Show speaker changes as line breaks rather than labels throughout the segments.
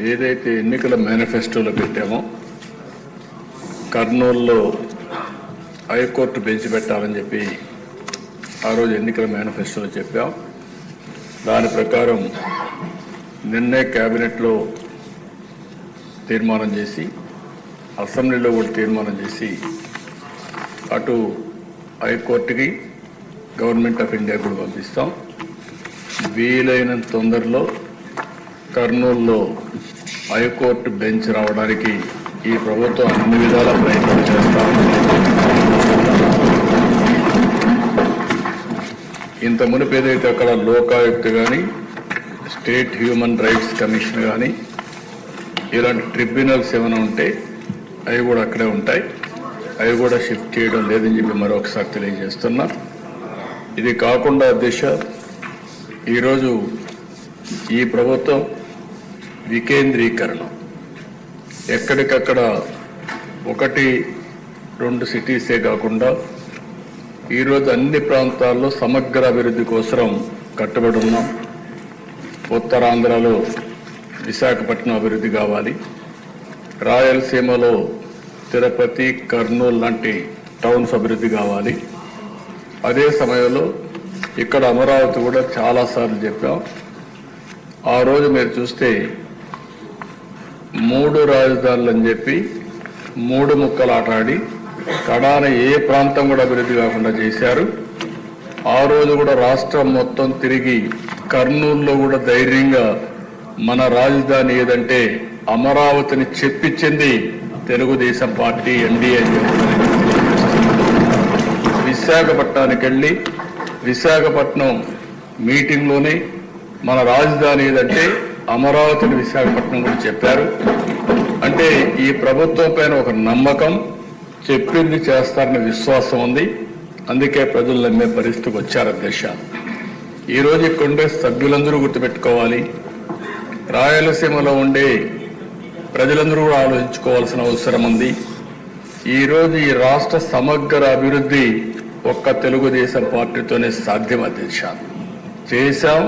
ఏదైతే ఎన్నికల మేనిఫెస్టోలో పెట్టామో కర్నూలులో హైకోర్టు బెంచ్ పెట్టాలని చెప్పి ఆ రోజు ఎన్నికల మేనిఫెస్టోలో చెప్పాం. దాని ప్రకారం నిన్నే కేబినెట్లో తీర్మానం చేసి అసెంబ్లీలో కూడా తీర్మానం చేసి అటు హైకోర్టుకి గవర్నమెంట్ ఆఫ్ ఇండియా కూడా పంపిస్తాం. వీలైనంత తొందరలో కర్నూలులో హైకోర్టు బెంచ్ రావడానికి ఈ ప్రభుత్వం అన్ని విధాల ప్రయత్నం చేస్తాం. ఇంత మునుపు ఏదైతే అక్కడ లోకాయుక్త కానీ స్టేట్ హ్యూమన్ రైట్స్ కమిషన్ కానీ ఇలాంటి ట్రిబ్యునల్స్ ఏమైనా ఉంటే అవి కూడా అక్కడే ఉంటాయి. అవి కూడా షిఫ్ట్ చేయడం లేదని చెప్పి మరొకసారి తెలియజేస్తున్నా. ఇది కాకుండా దిశ ఈరోజు ఈ ప్రభుత్వం వికేంద్రీకరణ ఎక్కడికక్కడ 1-2 సిటీసే కాకుండా ఈరోజు అన్ని ప్రాంతాల్లో సమగ్ర అభివృద్ధి కోసం కట్టుబడి ఉన్నాం. ఉత్తరాంధ్రలో విశాఖపట్నం అభివృద్ధి కావాలి, రాయలసీమలో తిరుపతి, కర్నూలు లాంటి టౌన్స్ అభివృద్ధి కావాలి. అదే సమయంలో ఇక్కడ అమరావతి కూడా చాలాసార్లు చెప్పాం. ఆ రోజు మీరు చూస్తే 3 రాజధానులు అని చెప్పి 3 ముక్కలు ఆటాడి కడాన ఏ ప్రాంతం కూడా అభివృద్ధి కాకుండా చేశారు. ఆ రోజు కూడా రాష్ట్రం మొత్తం తిరిగి కర్నూలులో కూడా ధైర్యంగా మన రాజధాని ఏదంటే అమరావతిని చెప్పించింది తెలుగుదేశం పార్టీ ఎన్డీఏ. విశాఖపట్నానికి వెళ్ళి విశాఖపట్నం మీటింగ్లోనే మన రాజధాని ఏదంటే అమరావతిని విశాఖపట్నం కూడా చెప్పారు. అంటే ఈ ప్రభుత్వం పైన ఒక నమ్మకం, చెప్పింది చేస్తారనే విశ్వాసం ఉంది. అందుకే ప్రజలు నమ్మే పరిస్థితికి వచ్చారు అధ్యక్ష. ఈరోజు కాంగ్రెస్ సభ్యులందరూ గుర్తుపెట్టుకోవాలి, రాయలసీమలో ఉండే ప్రజలందరూ కూడా ఆలోచించుకోవాల్సిన అవసరం ఉంది. ఈరోజు ఈ రాష్ట్ర సమగ్ర అభివృద్ధి ఒక్క తెలుగుదేశం పార్టీతోనే సాధ్యం అధ్యక్ష. చేశాం,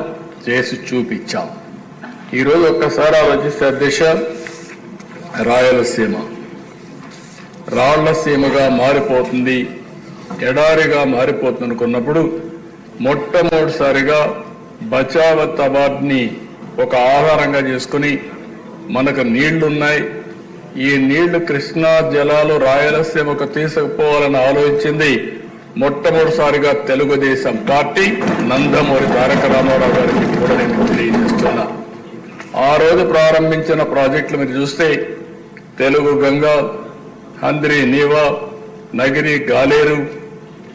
చేసి చూపించాం. ఈరోజు ఒక్కసారి ఆలోచిస్తే అధ్యక్ష, రాయలసీమ రాళ్లసీమగా మారిపోతుంది, ఎడారిగా మారిపోతుంది అనుకున్నప్పుడు మొట్టమొదటిసారిగా బచావత్ అవార్డుని ఒక ఆధారంగా చేసుకుని మనకు నీళ్లున్నాయి, ఈ నీళ్లు కృష్ణా జలాలు రాయలసీమకు తీసుకుపోవాలని ఆలోచించింది మొట్టమొదటిసారిగా తెలుగుదేశం పార్టీ. నందమూరి తారక రామారావు గారికి కూడా నేను తెలియజేస్తున్నా. ఆ రోజు ప్రారంభించిన ప్రాజెక్టులు మీరు చూస్తే తెలుగు గంగా, హంద్రి నీవా, నగిరి గాలేరు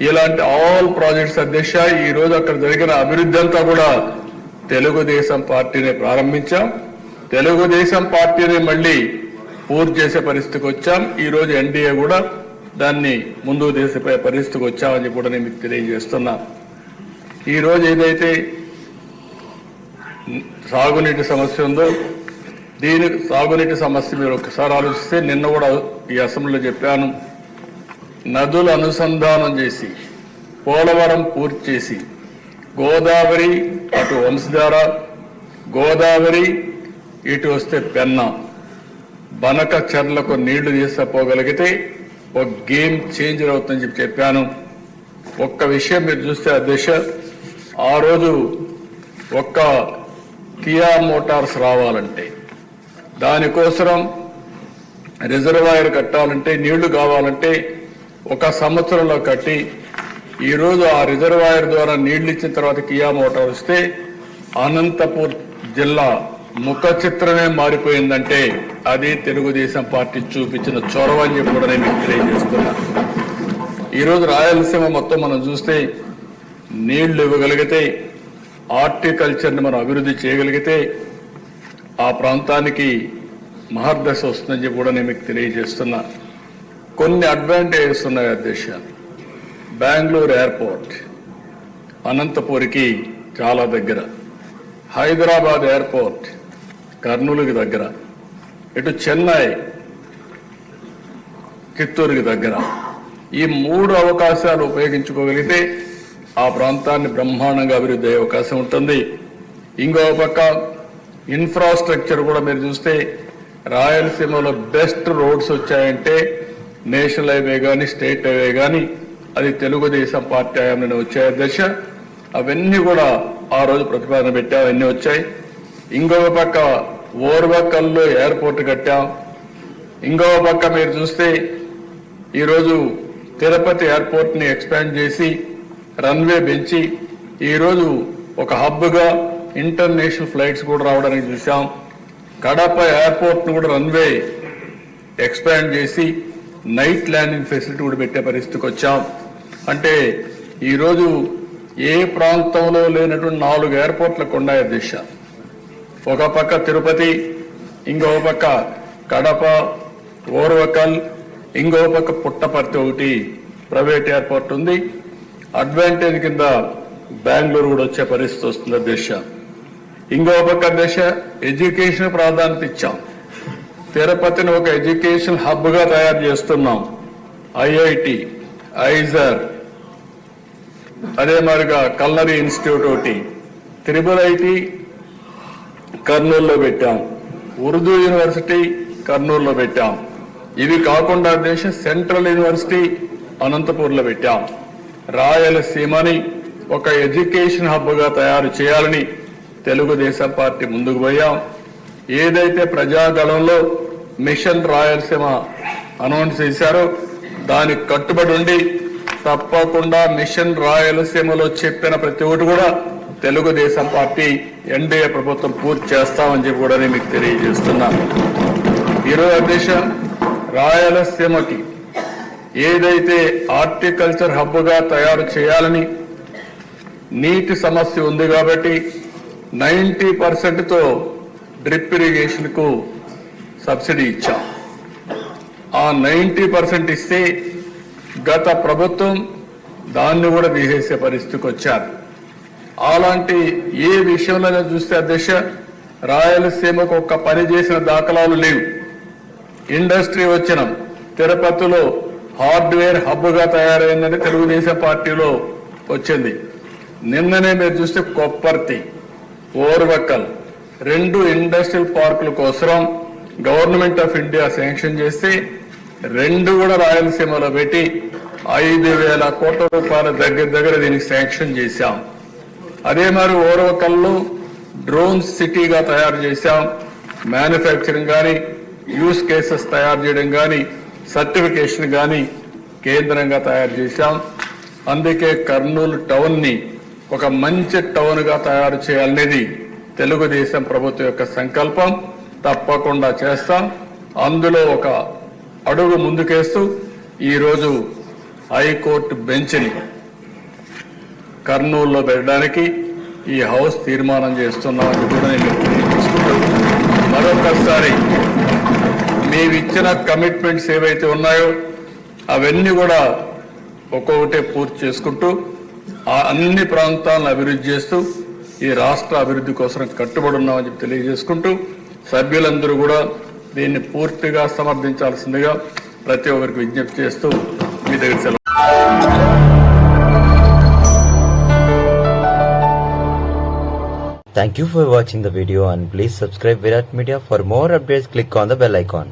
ఇలాంటి ఆల్ ప్రాజెక్ట్స్ అధ్యక్ష ఈ రోజు అక్కడ జరిగిన అభివృద్ధి అంతా కూడా తెలుగుదేశం పార్టీనే ప్రారంభించాం. తెలుగుదేశం పార్టీని మళ్ళీ పూర్తి చేసే పరిస్థితికి వచ్చాం. ఈ రోజు ఎన్డీఏ కూడా దాన్ని ముందుకు తీసిపోయే పరిస్థితికి వచ్చామని కూడా నేను మీకు తెలియజేస్తున్నా. ఈరోజు ఏదైతే సాగునీటి సమస్య ఉందో దీని సాగునీటి సమస్య మీరు ఒకసారి ఆలోచిస్తే నిన్న కూడా ఈ అసెంబ్లీలో చెప్పాను. నదులు అనుసంధానం చేసి పోలవరం పూర్తి చేసి గోదావరి అటు వంశధార, గోదావరి ఇటు వస్తే పెన్నా, బనక చెర్లకు నీళ్లు తీసుకుపోగలిగితే ఒక గేమ్ చేంజర్ అవుతుందని చెప్పాను. ఒక్క విషయం మీరు చూస్తే అధ్యక్ష, ఆ రోజు ఒక్క కియా మోటార్స్ రావాలంటే దానికోసం రిజర్వాయర్ కట్టాలంటే నీళ్లు కావాలంటే 1 సంవత్సరంలో కట్టి ఈరోజు ఆ రిజర్వాయర్ ద్వారా నీళ్లు ఇచ్చిన తర్వాత కియా మోటార్ వస్తే అనంతపూర్ జిల్లా ముఖ చిత్రమే మారిపోయిందంటే అది తెలుగుదేశం పార్టీ చూపించిన చొరవ అని చెప్పి కూడా నేను తెలియజేస్తున్నా. ఈరోజు రాయలసీమ మొత్తం మనం చూస్తే నీళ్లు ఇవ్వగలిగితే, హార్టికల్చర్ని మనం అభివృద్ధి చేయగలిగితే ఆ ప్రాంతానికి మహర్దశ వస్తుందని చెప్పి కూడా నేను మీకు తెలియజేస్తున్నా. కొన్ని అడ్వాంటేజెస్ ఉన్నాయి అధ్యక్ష. బెంగళూరు ఎయిర్పోర్ట్ అనంతపూర్కి చాలా దగ్గర, హైదరాబాద్ ఎయిర్పోర్ట్ కర్నూలుకి దగ్గర, ఇటు చెన్నై చిత్తూరుకి దగ్గర. ఈ 3 అవకాశాలు ఉపయోగించుకోగలిగితే ఆ ప్రాంతాన్ని బ్రహ్మాండంగా అభివృద్ధి అయ్యే అవకాశం ఉంటుంది. ఇంకో పక్క ఇన్ఫ్రాస్ట్రక్చర్ కూడా మీరు చూస్తే రాయలసీమలో బెస్ట్ రోడ్స్ వచ్చాయంటే నేషనల్ హైవే కానీ స్టేట్ హైవే కానీ అది తెలుగుదేశం పార్టీ హయాంలో వచ్చాయి దశ. అవన్నీ కూడా ఆ రోజు ప్రతిపాదన పెట్టాం, అవన్నీ వచ్చాయి. ఇంకొక పక్క ఓర్వకల్లో ఎయిర్పోర్ట్ కట్టాం. ఇంకొక పక్క మీరు చూస్తే ఈరోజు తిరుపతి ఎయిర్పోర్ట్ ని ఎక్స్పాండ్ చేసి రన్వే పెంచి ఈరోజు ఒక హబ్గా ఇంటర్నేషనల్ ఫ్లైట్స్ కూడా రావడానికి చూసాం. కడప ఎయిర్పోర్ట్ ను కూడా రన్వే ఎక్స్పాండ్ చేసి నైట్ ల్యాండింగ్ ఫెసిలిటీ కూడా పెట్టే పరిస్థితికి వచ్చాం. అంటే ఈరోజు ఏ ప్రాంతంలో లేనటువంటి 4 ఎయిర్పోర్ట్లకు ఉన్నాయి దిశ. ఒక పక్క తిరుపతి, ఇంకొక పక్క కడప, ఓర్వకల్, ఇంకొక పక్క పుట్టపర్తి ఒకటి ప్రైవేట్ ఎయిర్పోర్ట్ ఉంది. అడ్వాంటేజ్ కింద బెంగళూరు కూడా వచ్చే పరిస్థితి వస్తుంది దిశ. ఇంకొక పక్క దిశ ఎడ్యుకేషన్ ప్రాధాన్యత ఇచ్చాం. తిరుపతిని ఒక ఎడ్యుకేషన్ హబ్గా తయారు చేస్తున్నాం. ఐఐటి, ఐజర్, అదే మరిగా కల్నరీ ఇన్స్టిట్యూట్ ఒకటి, త్రిబుల్ ఐటి కర్నూలులో పెట్టాం, ఉర్దూ యూనివర్సిటీ కర్నూలులో పెట్టాం. ఇవి కాకుండా దేశ సెంట్రల్ యూనివర్సిటీ అనంతపూర్లో పెట్టాం. రాయలసీమని ఒక ఎడ్యుకేషన్ హబ్గా తయారు చేయాలని తెలుగుదేశం పార్టీ ముందుకు పోయాం. ఏదైతే ప్రజాగళంలో మిషన్ రాయలసీమ అనౌన్స్ చేశారో దానికి కట్టుబడి ఉండి తప్పకుండా మిషన్ రాయలసీమలో చెప్పిన ప్రతి ఒక్కటి కూడా తెలుగుదేశం పార్టీ ఎన్డీఏ ప్రభుత్వం పూర్తి చేస్తామని చెప్పి కూడా నేను మీకు తెలియజేస్తున్నాను. ఈరోజు అధ్యక్ష, రాయలసీమకి ఏదైతే హార్టికల్చర్ హబ్గా తయారు చేయాలని నీటి సమస్య ఉంది కాబట్టి 90%తో డ్రిప్ ఇరిగేషన్ కు సబ్సిడీ ఇచ్చాం. ఆ 90% ఇస్తే గత ప్రభుత్వం దాన్ని కూడా తీసేసే పరిస్థితికి వచ్చారు. అలాంటి ఏ విషయంలో చూస్తే అధ్యక్ష రాయలసీమకు ఒక్క పని చేసిన దాఖలాలు లేవు. ఇండస్ట్రీ వచ్చిన తిరుపతిలో హార్డ్వేర్ హబ్గా తయారైందని తెలుగుదేశం పార్టీలో వచ్చింది. నిన్ననే మీరు చూస్తే కొప్పర్తి, ఓర్వకల్ 2 ఇండస్ట్రియల్ పార్కుల కోసం గవర్నమెంట్ ఆఫ్ ఇండియా శాంక్షన్ చేస్తే 2 కూడా రాయలసీమలో పెట్టి 5,000 కోట్ల రూపాయల దగ్గర దీనికి శాంక్షన్ చేశాం. అదే మరి ఓర్వకల్లో డ్రోన్ సిటీగా తయారు చేశాం. మ్యానుఫ్యాక్చరింగ్ కానీ, యూస్ కేసెస్ తయారు చేయడం కానీ, సర్టిఫికేషన్ కానీ కేంద్రంగా తయారు చేశాం. అందుకే కర్నూలు టౌన్ ని ఒక మంచి టౌన్ గా తయారు చేయాలనేది తెలుగుదేశం ప్రభుత్వం యొక్క సంకల్పం. తప్పకుండా చేస్తాం. అందులో ఒక అడుగు ముందుకేస్తూ ఈరోజు హైకోర్టు బెంచ్ని కర్నూలులో పెట్టడానికి ఈ హౌస్ తీర్మానం చేస్తున్నామని కూడా నేను తెలియజేసుకుంటూ మరొకసారి మేమిచ్చిన కమిట్మెంట్స్ ఏవైతే ఉన్నాయో అవన్నీ కూడా ఒక్కొక్కటే పూర్తి చేసుకుంటూ ఆ అన్ని ప్రాంతాలను అభివృద్ధి చేస్తూ ఈ రాష్ట్ర అభివృద్ధి కోసం కట్టుబడి ఉన్నామని చెప్పి తెలియజేసుకుంటూ సభ్యులందరూ కూడా దీన్ని పూర్తిగా సమర్థించాల్సిందిగా ప్రతి ఒక్కరికి విజ్ఞప్తి చేస్తూ మీ దగ్గర సెలవు.
Thank you for watching the video and please subscribe Virat Media. For more updates, click on the bell icon.